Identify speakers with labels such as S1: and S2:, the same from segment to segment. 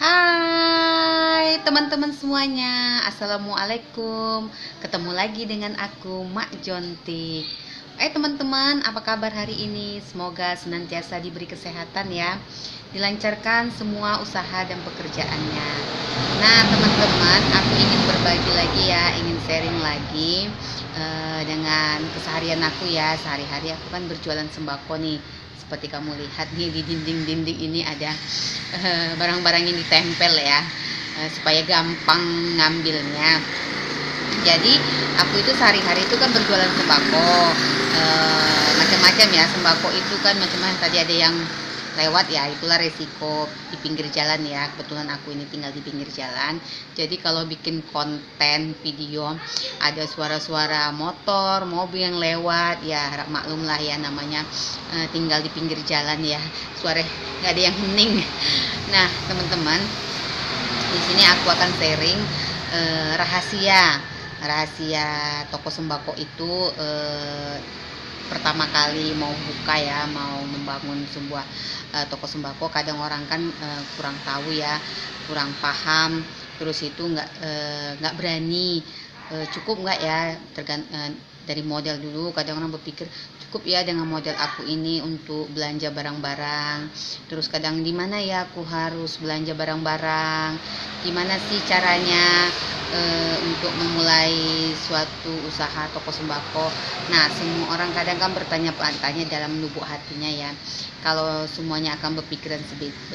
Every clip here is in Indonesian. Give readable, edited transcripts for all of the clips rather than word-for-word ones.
S1: Hai teman-teman semuanya, Assalamualaikum. Ketemu lagi dengan aku, Mak Jontik. Teman-teman, apa kabar hari ini? Semoga senantiasa diberi kesehatan ya, dilancarkan semua usaha dan pekerjaannya. Nah teman-teman, aku ingin berbagi lagi ya, ingin sharing lagi dengan keseharian aku ya. Sehari-hari aku kan berjualan sembako nih. Seperti kamu lihat nih, di dinding-dinding ini ada barang-barang yang ditempel ya, supaya gampang ngambilnya. Jadi aku itu sehari-hari itu kan berjualan sembako, macam-macam ya. Sembako itu kan macam-macam, tadi ada yang lewat ya, itulah resiko di pinggir jalan ya. Kebetulan aku ini tinggal di pinggir jalan, jadi kalau bikin konten video ada suara-suara motor, mobil yang lewat ya, maklum lah ya, namanya tinggal di pinggir jalan ya, suara nggak ada yang hening. Nah teman-teman, di sini aku akan sharing rahasia toko sembako itu. Pertama kali mau buka ya, mau membangun sebuah toko sembako, kadang orang kan kurang tahu ya, kurang paham, terus itu nggak berani. Cukup nggak ya, dari modal dulu. Kadang orang berpikir cukup ya dengan modal aku ini untuk belanja barang-barang. Terus kadang di mana ya aku harus belanja barang-barang, gimana sih caranya untuk memulai suatu usaha toko sembako. Nah semua orang kadang kan bertanya-tanya dalam lubuk hatinya ya, kalau semuanya akan berpikiran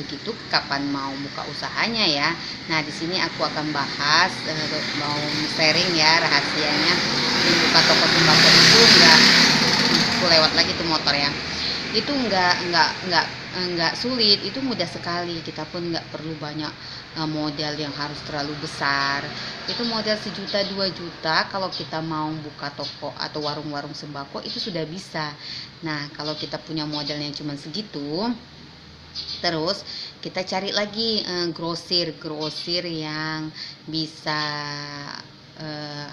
S1: begitu, kapan mau buka usahanya ya. Nah di sini aku akan bahas, mau sharing ya rahasianya membuka toko sembako itu. Aku lewat lagi tuh motor ya, itu nggak sulit, itu mudah sekali. Kita pun nggak perlu banyak modal yang harus terlalu besar. Itu modal 1 juta 2 juta kalau kita mau buka toko atau warung-warung sembako itu sudah bisa. Nah kalau kita punya modal yang cuma segitu, terus kita cari lagi grosir yang bisa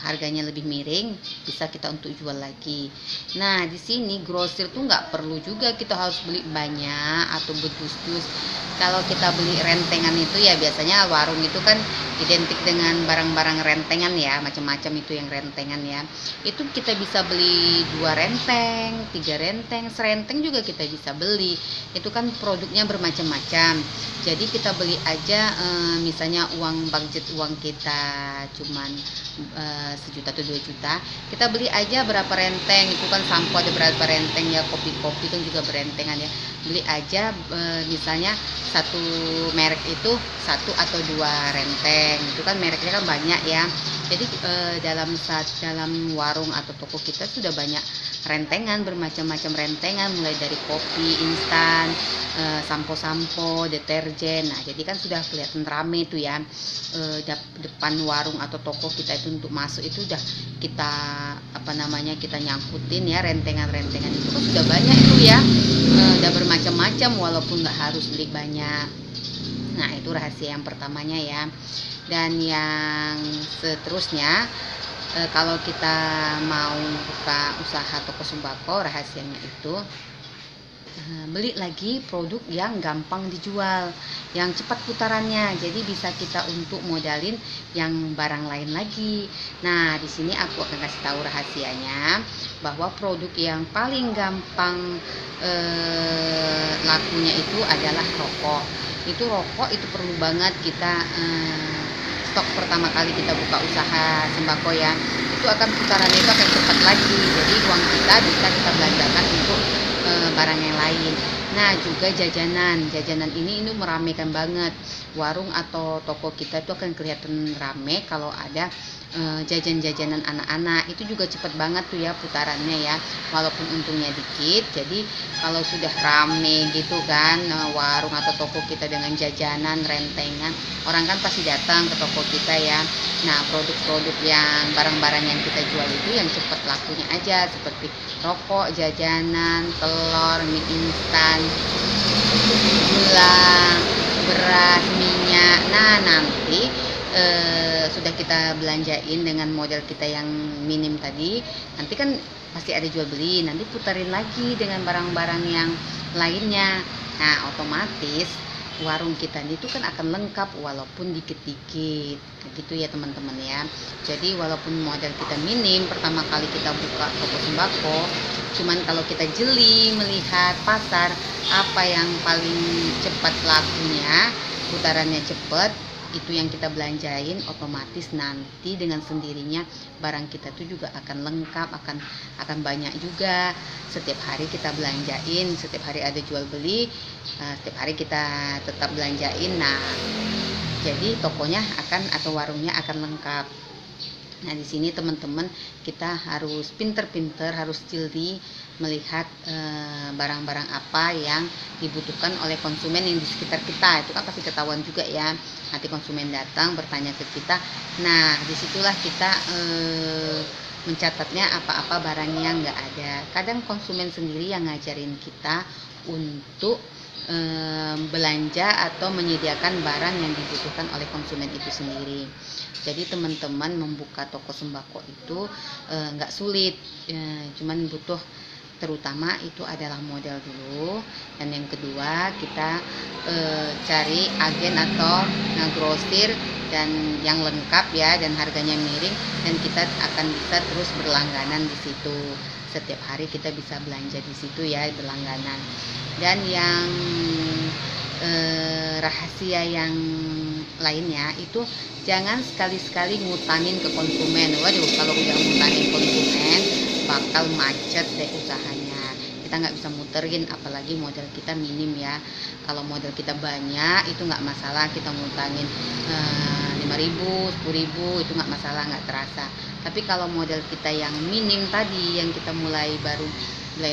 S1: harganya lebih miring, bisa kita untuk jual lagi. Nah di sini grosir tuh nggak perlu juga kita harus beli banyak atau berdus-dus. Kalau kita beli rentengan itu ya, biasanya warung itu kan identik dengan barang-barang rentengan ya, macam-macam itu yang rentengan ya. Itu kita bisa beli 2 renteng, 3 renteng, serenteng juga kita bisa beli. Itu kan produknya bermacam-macam. Jadi kita beli aja, misalnya budget uang kita cuman 1 juta atau 2 juta, kita beli aja berapa renteng. Itu kan sampo ada berapa renteng ya, kopi-kopi kan juga berentengan ya. Beli aja misalnya satu merek itu 1 atau 2 renteng, itu kan mereknya kan banyak ya. Jadi dalam warung atau toko kita sudah banyak rentengan, bermacam-macam rentengan, mulai dari kopi instan, sampo-sampo, deterjen. Nah jadi kan sudah kelihatan rame tuh ya, depan warung atau toko kita itu untuk masuk itu udah kita kita nyangkutin ya, rentengan-rentengan itu kan sudah banyak itu ya, udah bermacam-macam walaupun nggak harus beli banyak. Nah itu rahasia yang pertamanya ya. Dan yang seterusnya, kalau kita mau buka usaha toko sembako, rahasianya itu beli lagi produk yang gampang dijual, yang cepat putarannya. Jadi bisa kita untuk modalin yang barang lain lagi. Nah di sini aku akan kasih tahu rahasianya, bahwa produk yang paling gampang lakunya itu adalah rokok. Itu rokok itu perlu banget kita stok pertama kali kita buka usaha sembako ya, itu akan putarannya itu akan cepat lagi. Jadi uang kita bisa kita belanjakan untuk barang yang lain. Nah juga jajanan ini meramaikan banget warung atau toko kita. Itu akan kelihatan rame kalau ada jajan-jajanan anak-anak. Itu juga cepat banget tuh ya putarannya ya, walaupun untungnya dikit. Jadi kalau sudah rame gitu kan warung atau toko kita dengan jajanan rentengan, orang kan pasti datang ke toko kita ya. Nah produk-produk yang barang-barang yang kita jual itu yang cepat lakunya aja, seperti rokok, jajanan, telur, mie instan, gula, beras, minyak. Nah nanti sudah kita belanjain dengan modal kita yang minim tadi, nanti kan pasti ada jual beli, nanti putarin lagi dengan barang-barang yang lainnya. Nah otomatis warung kita itu kan akan lengkap walaupun dikit-dikit gitu ya teman-teman ya. Jadi walaupun modal kita minim pertama kali kita buka toko sembako, cuman kalau kita jeli melihat pasar apa yang paling cepat lakunya, putarannya cepat, itu yang kita belanjain, otomatis nanti dengan sendirinya barang kita tuh juga akan lengkap, akan banyak juga. Setiap hari kita belanjain, setiap hari ada jual beli, setiap hari kita tetap belanjain. Nah, jadi tokonya atau warungnya akan lengkap. Nah, di sini teman-teman kita harus pinter-pinter, harus jeli melihat barang-barang apa yang dibutuhkan oleh konsumen yang di sekitar kita. Itu kan pasti ketahuan juga ya. Nanti konsumen datang bertanya ke kita. Nah, disitulah kita mencatatnya apa-apa barang yang nggak ada. Kadang konsumen sendiri yang ngajarin kita untuk belanja atau menyediakan barang yang dibutuhkan oleh konsumen itu sendiri. Jadi teman-teman membuka toko sembako itu nggak sulit, cuman butuh, terutama itu adalah modal dulu, dan yang kedua kita cari agen atau grosir dan yang lengkap ya, dan harganya miring, dan kita akan bisa terus berlangganan di situ. Setiap hari kita bisa belanja di situ ya, berlangganan. Dan yang rahasia yang lainnya itu jangan sekali-sekali ngutangin ke konsumen. Waduh, kalau udah ngutangin konsumen bakal macet deh usahanya. Kita nggak bisa muterin, apalagi modal kita minim ya. Kalau modal kita banyak itu nggak masalah, kita ngutangin 5.000, 10.000 itu nggak masalah, nggak terasa. Tapi kalau modal kita yang minim tadi, yang kita mulai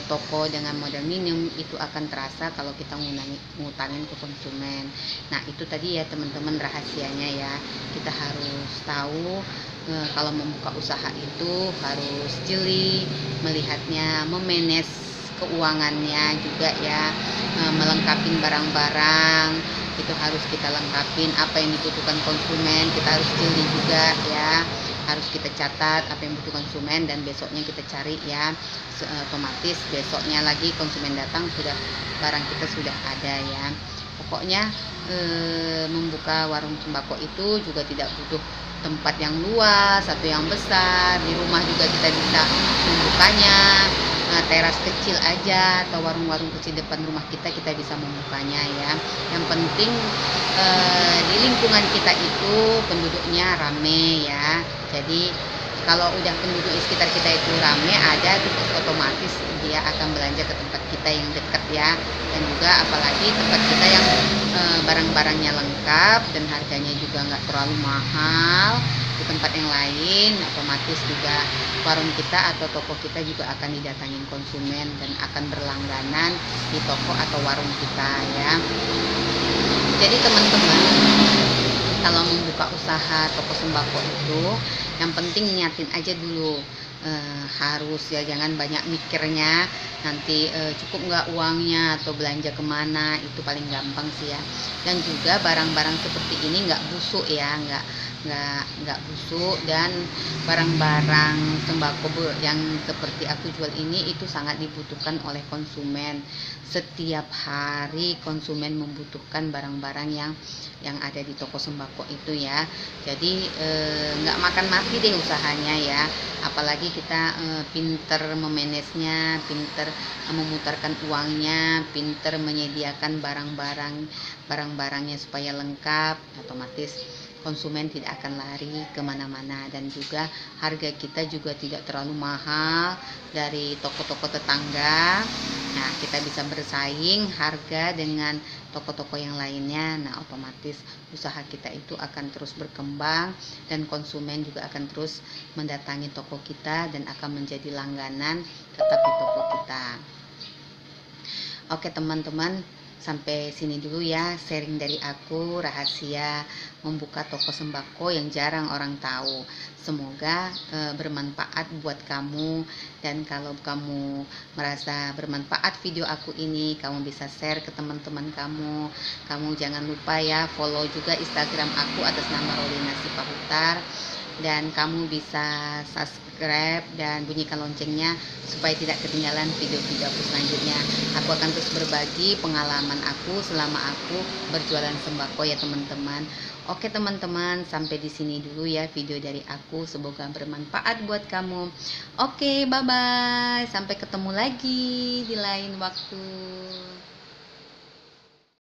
S1: toko dengan modal minim, itu akan terasa kalau kita ngutangin ke konsumen. Nah, itu tadi ya teman-teman rahasianya ya. Kita harus tahu kalau membuka usaha itu harus jeli melihatnya, memanage keuangannya juga ya, melengkapi barang-barang itu harus kita lengkapin. Apa yang dibutuhkan konsumen kita harus jeli juga ya, harus kita catat apa yang dibutuhkan konsumen, dan besoknya kita cari ya. Otomatis besoknya lagi konsumen datang sudah barang kita sudah ada ya. Pokoknya membuka warung sembako itu juga tidak butuh tempat yang luas atau yang besar. Di rumah juga kita bisa membukanya, teras kecil aja atau warung-warung kecil depan rumah kita bisa membukanya ya. Yang penting di lingkungan kita itu penduduknya rame ya. Jadi kalau udah penduduk di sekitar kita itu rame ada, terus otomatis dia akan belanja ke tempat kita yang dekat ya. Dan juga apalagi tempat kita yang barang-barangnya lengkap dan harganya juga nggak terlalu mahal di tempat yang lain, otomatis juga warung kita atau toko kita juga akan didatangin konsumen dan akan berlangganan di toko atau warung kita ya. Jadi teman-teman, kalau membuka usaha toko sembako itu yang penting niatin aja dulu. Harus ya, jangan banyak mikirnya nanti cukup nggak uangnya atau belanja kemana, itu paling gampang sih ya. Dan juga barang-barang seperti ini nggak busuk ya, nggak busuk, dan barang-barang sembako yang seperti aku jual ini itu sangat dibutuhkan oleh konsumen. Setiap hari konsumen membutuhkan barang-barang yang ada di toko sembako itu ya. Jadi nggak makan mati deh usahanya ya, apalagi kita pinter memanagenya, pinter memutarkan uangnya, pinter menyediakan barang-barangnya supaya lengkap, otomatis konsumen tidak akan lari kemana-mana. Dan juga harga kita juga tidak terlalu mahal dari toko-toko tetangga. Nah, kita bisa bersaing harga dengan toko-toko yang lainnya. Nah, otomatis usaha kita itu akan terus berkembang dan konsumen juga akan terus mendatangi toko kita dan akan menjadi langganan tetap di toko kita. Oke teman-teman, sampai sini dulu ya sharing dari aku rahasia membuka toko sembako yang jarang orang tahu. Semoga bermanfaat buat kamu, dan kalau kamu merasa bermanfaat video aku ini, kamu bisa share ke teman-teman kamu. Kamu jangan lupa ya follow juga Instagram aku atas nama Rolina Sipahutar. dan kamu bisa subscribe dan bunyikan loncengnya supaya tidak ketinggalan video-video aku selanjutnya. Aku akan terus berbagi pengalaman aku selama aku berjualan sembako ya teman-teman. Oke teman-teman, sampai di sini dulu ya video dari aku. Semoga bermanfaat buat kamu. Oke, bye-bye. Sampai ketemu lagi di lain waktu.